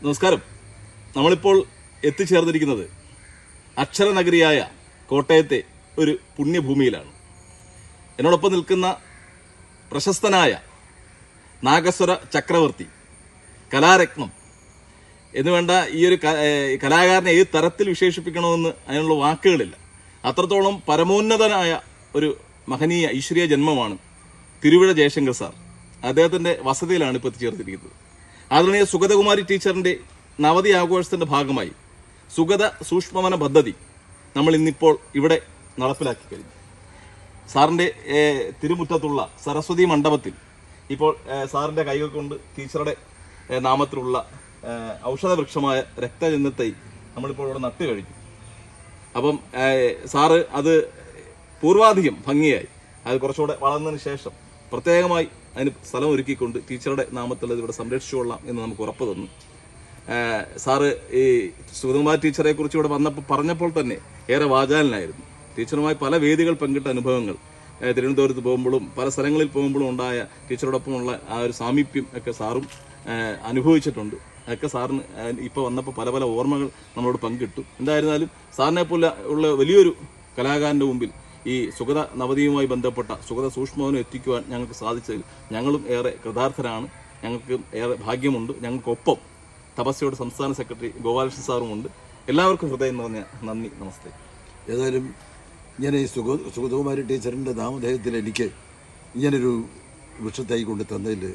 നമസ്കാരം. നമ്മളിപ്പോൾ എത്തിച്ചേർന്നിരിക്കുന്നത് അക്ഷരനഗരിയായ കോട്ടയത്തെ ഒരു പുണ്യഭൂമിയിലാണ്. എന്നോടൊപ്പം നിൽക്കുന്ന പ്രശസ്തനായ നാഗസ്വര ചക്രവർത്തി, കലാരത്നം എന്നുവേണ്ട ഈ ഒരു കലാകാരനെ ഏത് തരത്തിൽ വിശേഷിപ്പിക്കണമെന്ന് അതിനുള്ള വാക്കുകളില്ല. അത്രത്തോളം പരമോന്നതനായ ഒരു മഹനീയ ഈശ്വരീയ ജന്മമാണ് തിരുവിഴ ജയശങ്കർ സാർ. അദ്ദേഹത്തിൻ്റെ വസതിയിലാണ് ഇപ്പോൾ എത്തിച്ചേർത്തിരിക്കുന്നത്. ആദരണീയ സുഗതകുമാരി ടീച്ചറിൻ്റെ നവതി ആഘോഷത്തിൻ്റെ ഭാഗമായി സുഗത സൂക്ഷ്മവന പദ്ധതി നമ്മൾ ഇന്നിപ്പോൾ ഇവിടെ നടപ്പിലാക്കി കഴിഞ്ഞു. സാറിൻ്റെ തിരുമുറ്റത്തുള്ള സരസ്വതി മണ്ഡപത്തിൽ ഇപ്പോൾ സാറിൻ്റെ കൈകൾ കൊണ്ട് ടീച്ചറുടെ നാമത്തിലുള്ള ഔഷധവൃക്ഷമായ രക്തചന്ദനത്തൈ നമ്മളിപ്പോൾ ഇവിടെ നട്ടു കഴിഞ്ഞു. അപ്പം സാറ് അത് പൂർവാധികം ഭംഗിയായി അത് കുറച്ചുകൂടെ വളർന്നതിന് ശേഷം പ്രത്യേകമായി അതിന് സ്ഥലം ഒരുക്കിക്കൊണ്ട് ടീച്ചറുടെ നാമത്തിൽ അത് ഇവിടെ സംരക്ഷിച്ചുകൊള്ളാം എന്ന് നമുക്ക് ഉറപ്പ് തന്നു. സാറ് ഈ സുഗതകുമാരി ടീച്ചറെ കുറിച്ച് ഇവിടെ പറഞ്ഞപ്പോൾ തന്നെ ഏറെ വാചാലനായിരുന്നു. ടീച്ചറുമായി പല വേദികൾ പങ്കിട്ട അനുഭവങ്ങൾ, തിരുവനന്തപുരത്ത് പോകുമ്പോഴും പല സ്ഥലങ്ങളിൽ പോകുമ്പോഴും ഉണ്ടായ ടീച്ചറോടൊപ്പമുള്ള ആ ഒരു സാമീപ്യം ഒക്കെ സാറും അനുഭവിച്ചിട്ടുണ്ട്. അതൊക്കെ സാറിന് ഇപ്പോൾ വന്നപ്പോൾ പല പല ഓർമ്മകൾ നമ്മളോട് പങ്കിട്ടു. എന്തായിരുന്നാലും സാറിനെ പോലെ ഉള്ള വലിയൊരു കലാകാരൻ്റെ മുമ്പിൽ ഈ സുഗത നവതിയുമായി ബന്ധപ്പെട്ട സുഗത സൂക്ഷ്മവനം എത്തിക്കുവാൻ ഞങ്ങൾക്ക് സാധിച്ചതിൽ ഞങ്ങളും ഏറെ കൃതാർത്ഥരാണ്. ഞങ്ങൾക്ക് ഏറെ ഭാഗ്യമുണ്ട്. ഞങ്ങൾക്കൊപ്പം തപസ്യയുടെ സംസ്ഥാന സെക്രട്ടറി ഗോപാലകൃഷ്ണൻ സാറുമുണ്ട്. എല്ലാവർക്കും ഹൃദയം നിറഞ്ഞ നന്ദി, നമസ്തേ. ഏതായാലും ഇങ്ങനെ ഈ സുഗതകുമാരി ടീച്ചറിൻ്റെ നാമധേയത്തിൽ എനിക്ക് ഇങ്ങനൊരു വൃക്ഷത്തൈ കൊണ്ട് തന്നതിൽ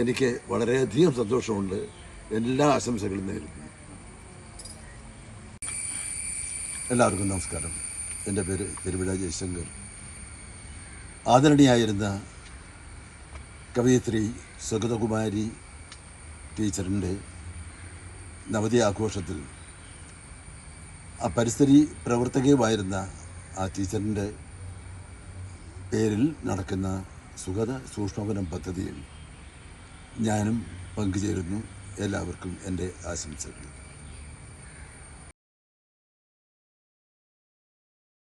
എനിക്ക് വളരെയധികം സന്തോഷമുണ്ട്. എല്ലാ ആശംസകളും നേരുന്നു. എല്ലാവർക്കും നമസ്കാരം. എൻ്റെ പേര് തിരുവിഴ ജയശങ്കർ. ആദരണീയായിരുന്ന കവയിത്രി സുഗതകുമാരി ടീച്ചറിൻ്റെ നവതി ആഘോഷത്തിൽ ആ പരിസ്ഥിതി പ്രവർത്തകയുമായിരുന്ന ആ ടീച്ചറിൻ്റെ പേരിൽ നടക്കുന്ന സുഗത സൂക്ഷ്മവനം പദ്ധതിയിൽ ഞാനും പങ്കുചേരുന്നു. എല്ലാവർക്കും എൻ്റെ ആശംസകൾ.